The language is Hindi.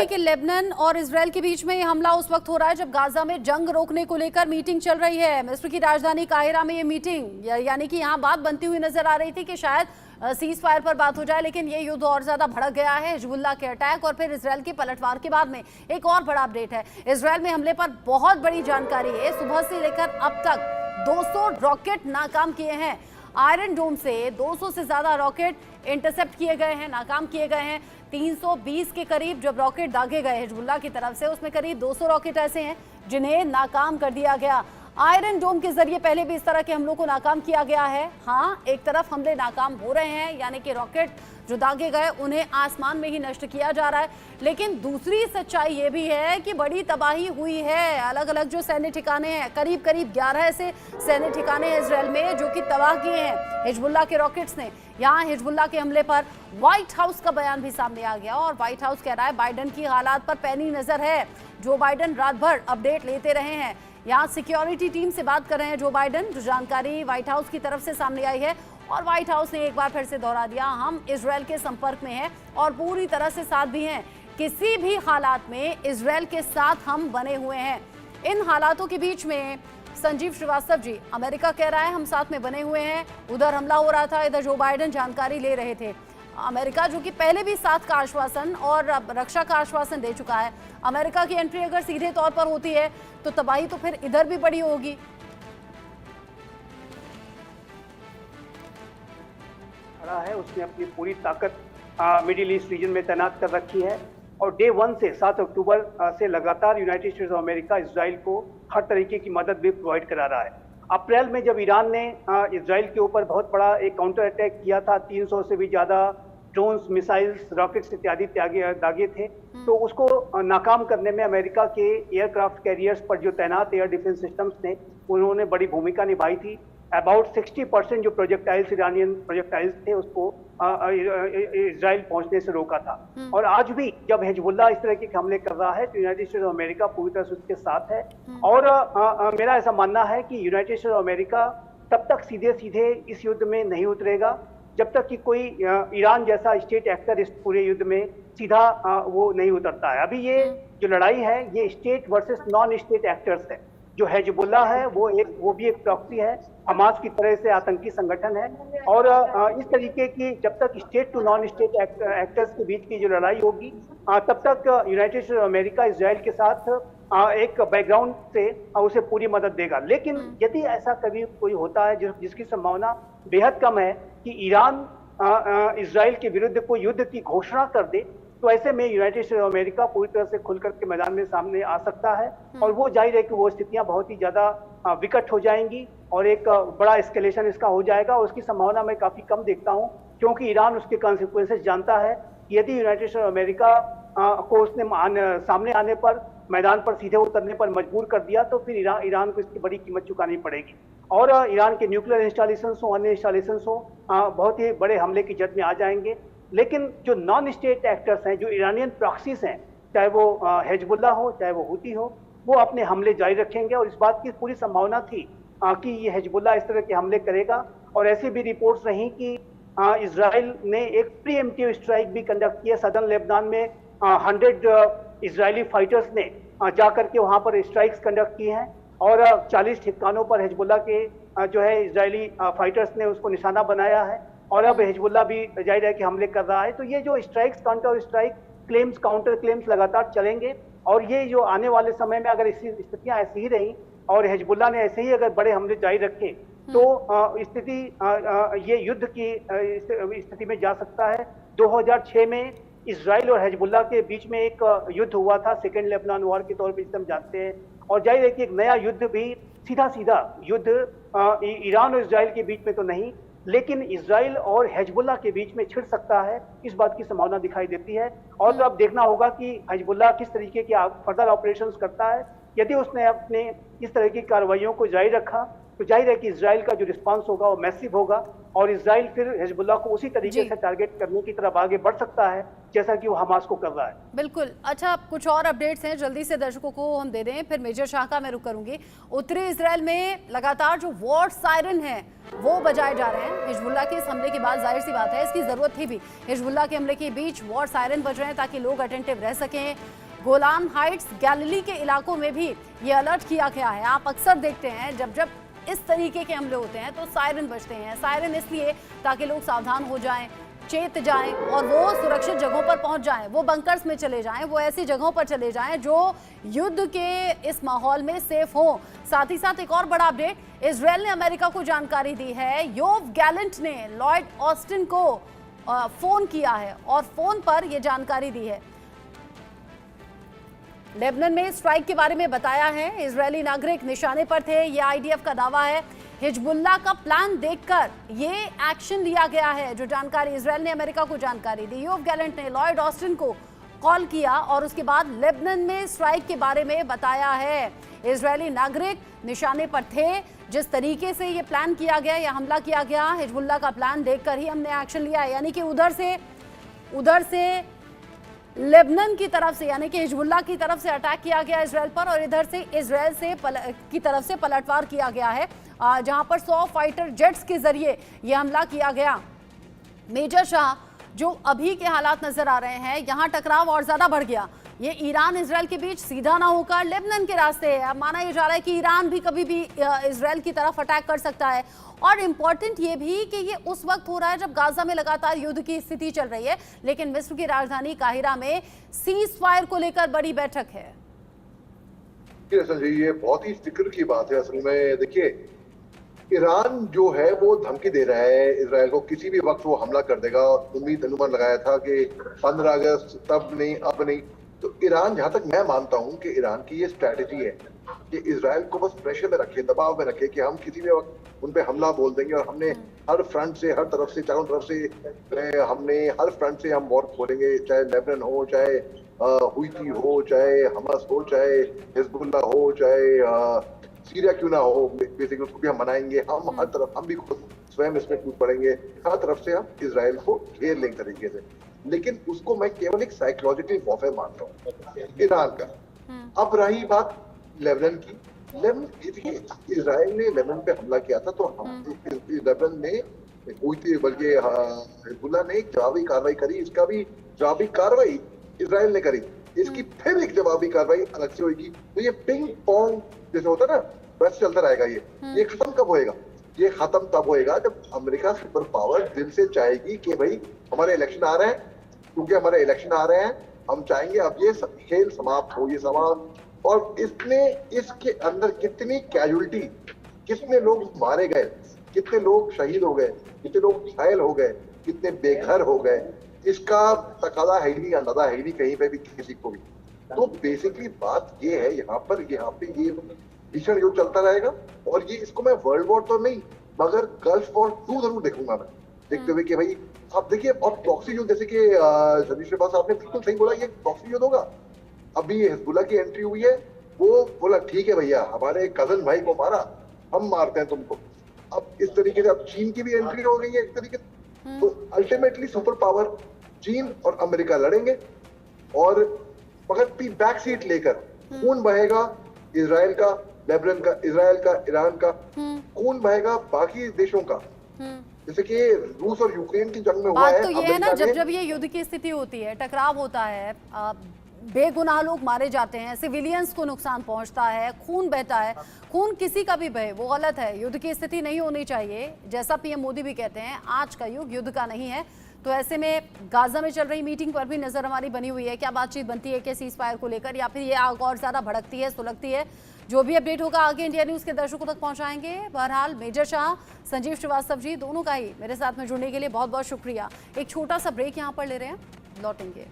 थी कि लेबनान और इजराइल के बीच में ये हमला उस वक्त हो रहा है जब गाजा में जंग रोकने को लेकर मीटिंग चल रही है। मिस्र की राजधानी काहिरा में ये मीटिंग यानी कि यहाँ बात बनती हुई नजर आ रही थी कि शायद सीज फायर पर बात हो जाए, लेकिन ये युद्ध और ज्यादा भड़क गया है। हिजबुल्लाह के अटैक और फिर इजराइल की पलटवार के बाद में एक और बड़ा अपडेट है। इजराइल में हमले पर बहुत बड़ी जानकारी है। सुबह से लेकर अब तक 200 रॉकेट नाकाम किए हैं। आयरन डोम से 200 से ज्यादा रॉकेट इंटरसेप्ट किए गए हैं, नाकाम किए गए हैं। 320 के करीब जब रॉकेट दागे गए हिजबुल्लाह की तरफ से, उसमें करीब 200 रॉकेट ऐसे हैं जिन्हें नाकाम कर दिया गया। आयरन डोम के जरिए पहले भी इस तरह के हमलों को नाकाम किया गया है। हाँ, एक तरफ हमले नाकाम हो रहे हैं, यानी कि रॉकेट जो दागे गए उन्हें आसमान में ही नष्ट किया जा रहा है, लेकिन दूसरी सच्चाई ये भी है कि बड़ी तबाही हुई है। अलग अलग जो सैन्य ठिकाने हैं, करीब करीब 11 ऐसे सैन्य ठिकाने हैं इसराइल में जो कि तबाह किए हैं हिजबुल्लाह के रॉकेट्स ने। यहाँ हिजबुल्लाह के हमले पर व्हाइट हाउस का बयान भी सामने आ गया और व्हाइट हाउस कह रहा है बाइडेन की हालात पर पैनी नजर है। जो बाइडेन रात भर अपडेट लेते रहे हैं। यहाँ सिक्योरिटी टीम से बात कर रहे हैं जो बाइडेन, जो जानकारी व्हाइट हाउस की तरफ से सामने आई है। और व्हाइट हाउस ने एक बार फिर से दोहरा दिया, हम इजराइल के संपर्क में हैं और पूरी तरह से साथ भी हैं। किसी भी हालात में इजराइल के साथ हम बने हुए हैं। इन हालातों के बीच में संजीव श्रीवास्तव जी, अमेरिका कह रहा है हम साथ में बने हुए हैं। उधर हमला हो रहा था, इधर जो बाइडेन जानकारी ले रहे थे। अमेरिका जो कि पहले भी साथ का आश्वासन और रक्षा का आश्वासन दे चुका है। अमेरिका की एंट्री अगर सीधे तौर पर होती है तो तबाही तो फिर इधर भी बड़ी होगी। खड़ा है, उसने अपनी पूरी ताकत मिडिल ईस्ट रीजन में तैनात कर रखी है और डे 1 से 7 अक्टूबर से लगातार United States of America Israel को हर तरीके की मदद भी प्रोवाइड करा रहा है। अप्रैल में जब ईरान ने इजराइल के ऊपर बहुत बड़ा एक काउंटर अटैक किया था, 300 से भी ज्यादा ड्रोन्स, मिसाइल्स, रॉकेट्स इत्यादि दागे थे, तो उसको नाकाम करने में अमेरिका के एयरक्राफ्ट कैरियर्स पर जो तैनात एयर डिफेंस सिस्टम्स थे उन्होंने बड़ी भूमिका निभाई थी। अबाउट 60% जो प्रोजेक्टाइल्स, ईरानियन प्रोजेक्टाइल्स थे, उसको इजराइल पहुंचने से रोका था। और आज भी जब हिजबुल्लाह इस तरह के हमले कर रहा है तो यूनाइटेड स्टेट्स ऑफ अमेरिका पूरी तरह से उसके साथ है। और मेरा ऐसा मानना है कि यूनाइटेड स्टेट्स ऑफ अमेरिका तब तक सीधे सीधे इस युद्ध में नहीं उतरेगा जब तक कि कोई ईरान जैसा स्टेट एक्टर इस पूरे युद्ध में सीधा वो नहीं उतरता है। अभी ये जो लड़ाई है ये state versus non state actors है। जो हिजबुल्लाह है वो भी एक प्रॉक्सी है, हमास की तरह से आतंकी संगठन है। और इस तरीके की जब तक state to non state actors के बीच की जो लड़ाई होगी तब तक United States of America Israel के साथ एक बैकग्राउंड से उसे पूरी मदद देगा। लेकिन यदि ऐसा कभी कोई होता है जिसकी संभावना बेहद कम है कि ईरान इजराइल के विरुद्ध कोई युद्ध की घोषणा कर दे, तो ऐसे में यूनाइटेड स्टेट्स ऑफ अमेरिका पूरी तरह से खुलकर के मैदान में सामने आ सकता है। और वो जाहिर है कि वो स्थितियां बहुत ही ज्यादा विकट हो जाएंगी और एक बड़ा एस्केलेशन इसका हो जाएगा। और उसकी संभावना मैं काफी कम देखता हूं, क्योंकि ईरान उसके कॉन्सिक्वेंसेस जानता है। यदि यूनाइटेड स्टेट्स ऑफ अमेरिका को उसने सामने आने पर, मैदान पर सीधे उतरने पर मजबूर कर दिया तो फिर ईरान को इसकी बड़ी कीमत चुकानी पड़ेगी। और ईरान के न्यूक्लियर इंस्टॉलेशंस हो, अन्य इंस्टॉलेशंस हो, बहुत ही बड़े हमले की जद में आ जाएंगे। लेकिन जो नॉन स्टेट एक्टर्स हैं, जो ईरानियन प्रॉक्सीज हैं, चाहे वो हिजबुल्लाह हो चाहे वो हुती हो, वो अपने हमले जारी रखेंगे। और इस बात की पूरी संभावना थी कि ये हिजबुल्लाह इस तरह के हमले करेगा। और ऐसी भी रिपोर्ट्स रही कि इजराइल ने एक प्रीएम्प्टिव स्ट्राइक भी कंडक्ट किया सदर्न लेबनान में। 100 इजरायली फाइटर्स ने जाकर के वहां पर स्ट्राइक्स कंडक्ट की हैं और 40 ठिकानों पर हिजबुल्लाह के जो है इजरायली फाइटर्स ने उसको निशाना बनाया है। और अब हिजबुल्लाह भी जाहिर है कि हमले कर रहा है। तो ये जो strikes, counter strike claims, counter claims लगातार चलेंगे। और ये जो आने वाले समय में अगर इसी स्थितियां ऐसी ही रही और हिजबुल्लाह ने ऐसे ही अगर बड़े हमले जारी रखे तो स्थिति ये युद्ध की स्थिति में जा सकता है। 2006 में इजराइल और हिजबुल्लाह के बीच में एक युद्ध हुआ था, सेकेंड लेबनान वॉर के तौर पर जिसे हम जानते हैं। और जाहिर है कि एक नया युद्ध भी, सीधा सीधा युद्ध ईरान और इजराइल के बीच में तो नहीं, लेकिन इजराइल और हिजबुल्लाह के बीच में छिड़ सकता है, इस बात की संभावना दिखाई देती है। और तो अब देखना होगा कि हिजबुल्लाह किस तरीके के फर्दर ऑपरेशंस करता है। यदि उसने अपने इस तरह की कार्रवाइयों को जारी रखा तो जाहिर है कि इजराइल का जो रिस्पांस होगा वो मैसिव होगा और इजराइल फिर हिजबुल्लाह को उसी तरीके जी। से टारगेट करने की तरफ आगे बढ़ सकता है जैसा कि वो हमास को कर रहा है। बिल्कुल। अच्छा, कुछ और अपडेट्स हैं जल्दी से दर्शकों को हम दे दें, फिर मेजर शाह का मैं रुक करूंगी। उत्तरी इजराइल में लगातार जो वॉर सायरन है वो बजाए जा रहे हैं। हिजबुल्लाह के इस हमले के बाद जाहिर सी बात है इसकी जरूरत थी भी। हिजबुल्लाह के हमले के बीच वॉर सायरन बज रहे हैं ताकि लोग अटेंटिव रह सकें। गोलान हाइट्स, गैलिली के इलाकों में भी ये अलर्ट किया गया है। आप अक्सर देखते हैं जब जब इस तरीके के हमले होते हैं तो सायरन बजते हैं। सायरन इसलिए ताकि लोग सावधान हो जाएं, चेत जाएं और वो सुरक्षित जगहों पर पहुंच जाएं, वो बंकर्स में चले जाएं, वो ऐसी जगहों पर चले जाएं जो युद्ध के इस माहौल में सेफ हो। साथ ही साथ एक और बड़ा अपडेट, इजरायल ने अमेरिका को जानकारी दी है। योव गैलेंट ने लॉयड ऑस्टिन को फोन किया है और फोन पर यह जानकारी दी है। लेबनान में स्ट्राइक के बारे में बताया है। इजरायली नागरिक निशाने पर थे, यह आईडीएफ का दावा है। हिजबुल्लाह का प्लान देखकर ये एक्शन लिया गया है। जो जानकारी इजरायल ने अमेरिका को जानकारी दी, योव गैलेंट ने लॉयड ऑस्टिन को कॉल किया और उसके बाद लेबनान में स्ट्राइक के बारे में बताया है। इजरायली नागरिक निशाने पर थे। जिस तरीके से ये प्लान किया गया, यह हमला किया गया, हिजबुल्लाह का प्लान देखकर ही हमने एक्शन लिया है। यानी कि उधर से लेबनान की तरफ से, यानी कि हिजबुल्लाह की तरफ से अटैक किया गया इजरायल पर और इधर से इजरायल से की तरफ से पलटवार किया गया है, जहां पर 100 फाइटर जेट्स के जरिए यह हमला किया गया। मेजर शाह, जो अभी के हालात नजर आ रहे हैं, यहां टकराव और ज्यादा बढ़ गया। ये ईरान इजरायल के बीच सीधा ना होकर लेबनान के रास्ते है। अब माना यह जा रहा है कि ईरान भी कभी भी इजरायल की तरफ अटैक कर सकता है। और इम्पोर्टेंट ये भी कि ये उस वक्त हो रहा है जब गाजा में लगातार युद्ध की स्थिति चल रही है, लेकिन मिस्र की राजधानी काहिरा में सीज फायर को लेकर बड़ी बैठक है। असल जी ये बहुत ही फिक्र की बात है। असल में देखिए, ईरान जो है वो धमकी दे रहा है इजरायल को, किसी भी वक्त वो हमला कर देगा। उम्मीद अनुमान लगाया था कि 15 अगस्त तब नहीं अब नहीं। तो ईरान, जहां तक मैं मानता हूं कि ईरान की ये स्ट्रैटेजी है कि इजरायल को बस प्रेशर में रखे, दबाव में रखे कि हम किसी भी वक्त उन पे हमला बोल देंगे और हमने हर फ्रंट से, हर तरफ से, चारों तरफ से हमने हर फ्रंट से हम वॉर खोलेंगे, चाहे लेबनान हो, चाहे हुती हो, चाहे हमास हो, चाहे हिजबुल्लाह हो, चाहे सीरिया क्यों ना हो, बेसिकली उसको भी हम मनाएंगे। हम हर तरफ, हम भी खुद स्वयं इसमें कूद पड़ेंगे, हर तरफ से हम इजरायल को घेर लेंगे तरीके से। लेकिन उसको मैं केवल एक साइकोलॉजिकल वॉरफेयर मानता हूँ ईरान का। अब रही बात लेबनान की, देखिए इजरायल ने लेबनान पे हमला किया था तो लेबनान में हुई, बल्कि हिजबुल्लाह ने एक जवाबी कार्रवाई करी। इसका भी जवाबी कार्रवाई इजरायल ने करी, इसकी फिर एक जवाबी कार्रवाई अलग से होगी। तो ये पिंग पोंग जैसे होता है ना, वैसे चलता रहेगा। ये खत्म कब होएगा? ये खत्म तब होएगा जब अमेरिका सुपर पावर दिल से चाहेगी कि भाई हमारे इलेक्शन आ रहे हैं, क्योंकि हमारे इलेक्शन आ रहे हैं, हम चाहेंगे अब ये खेल समाप्त हो, ये समाप्त। और इसके अंदर कितनी कैजुअलिटी, कितने लोग मारे गए, कितने लोग शहीद हो गए, कितने लोग घायल हो गए, कितने बेघर हो गए, इसका तकाजा है नहीं, अंदाजा है नहीं कहीं पे भी किसी को भी। तो बेसिकली बात ये है, यहाँ पे ये भीषण युद्ध चलता रहेगा। और ये, इसको मैं वर्ल्ड वॉर तो नहीं मगर गल्फ वॉर 2 जरूर देखूंगा मैं, देखते हुए कि भाई आप देखिए। और प्रॉक्सी युद्ध, जैसे कि सतीश बात आपने बिल्कुल सही बोला, ये प्रॉक्सी युद्ध होगा। अभी हिजबुल्लाह की एंट्री हुई है, वो बोला ठीक है भैया, हमारे कजन भाई को मारा, हम मारते हैं तुमको। अब इस तरीके से अब चीन की भी एंट्री हो गई है एक तरीके से। तो अल्टीमेटली सुपर पावर चीन और अमेरिका लड़ेंगे और मगर बैक सीट लेकर खून बहेगा इजराइल का, लेबनान का, इजराइल का, ईरान का, खून बहेगा बाकी देशों का। जैसे कि रूस और यूक्रेन की जंग में हुआ है। तो ये है ना, जब ये युद्ध की स्थिति होती है, टकराव होता है, बेगुनाह लोग मारे जाते हैं, सिविलियंस को नुकसान पहुंचता है, खून बहता है, खून किसी का भी बहे वो गलत है। युद्ध की स्थिति नहीं होनी चाहिए। जैसा पीएम मोदी भी कहते हैं, आज का युग युद्ध का नहीं है। तो ऐसे में गाजा में चल रही मीटिंग पर भी नजर हमारी बनी हुई है। क्या बातचीत बनती है कि सीज फायर को लेकर, या फिर ये आग और ज्यादा भड़कती है, सुलगती है? जो भी अपडेट होगा आगे इंडिया न्यूज के दर्शकों तक पहुंचाएंगे। बहरहाल मेजर शाह, संजीव श्रीवास्तव जी, दोनों का ही मेरे साथ में जुड़ने के लिए बहुत बहुत शुक्रिया। एक छोटा सा ब्रेक यहाँ पर ले रहे हैं, लौटेंगे।